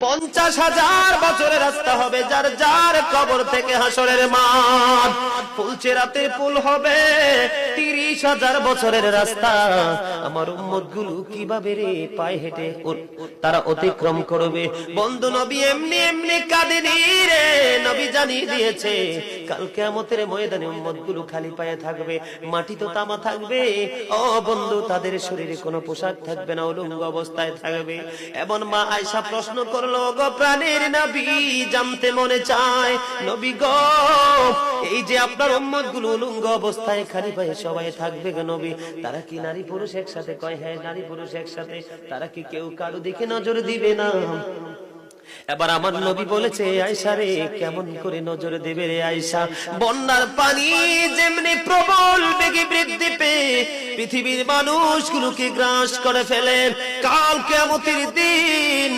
50,000 বছরের রাস্তা হবে যার যার কবর থেকে হাসরের মাঠ। ফুলচেরাতের পুল হবে 30,000 বছরের রাস্তা। আমার উম্মতগুলো কিভাবে রে পায়ে হেঁটে তারা অতিক্রম করবে? বন্ধু নবী এমনি এমনি কাঁদেনি রে, নবী জানিয়ে দিয়েছে কাল কিয়ামতের ময়দানে উম্মতগুলো খালি পায়ে থাকবে, মাটি তো তামা থাকবে। ও বন্ধু, তাদের শরীরে কোনো পোশাক থাকবে না, উলঙ্গ অবস্থায় থাকবে। এমন মা আয়েশা প্রশ্ন করলো, গো প্রাণের নবী, জানতে মনে চায় নবী গো, এই যে আপনার উম্মতগুলো উলঙ্গ অবস্থায় খালি পায়ে সবাই থাকবে গো নবী, তারা কি নারী পুরুষ একসাথে? কয় হ্যাঁ, নারী পুরুষ একসাথে। তারা কি কেউ কারো দিকে নজর দিবে না? এবার আমার নবী বলেছে, আয়েশা রে, কেমন করে নজর দেবে রে আয়েশা? বন্যার পানি যেমনি প্রবল বেগে বৃদ্ধি পেয়ে পৃথিবীর মানুষগুলোকে গ্রাস করে ফেলে, কাল কিয়ামতের দিন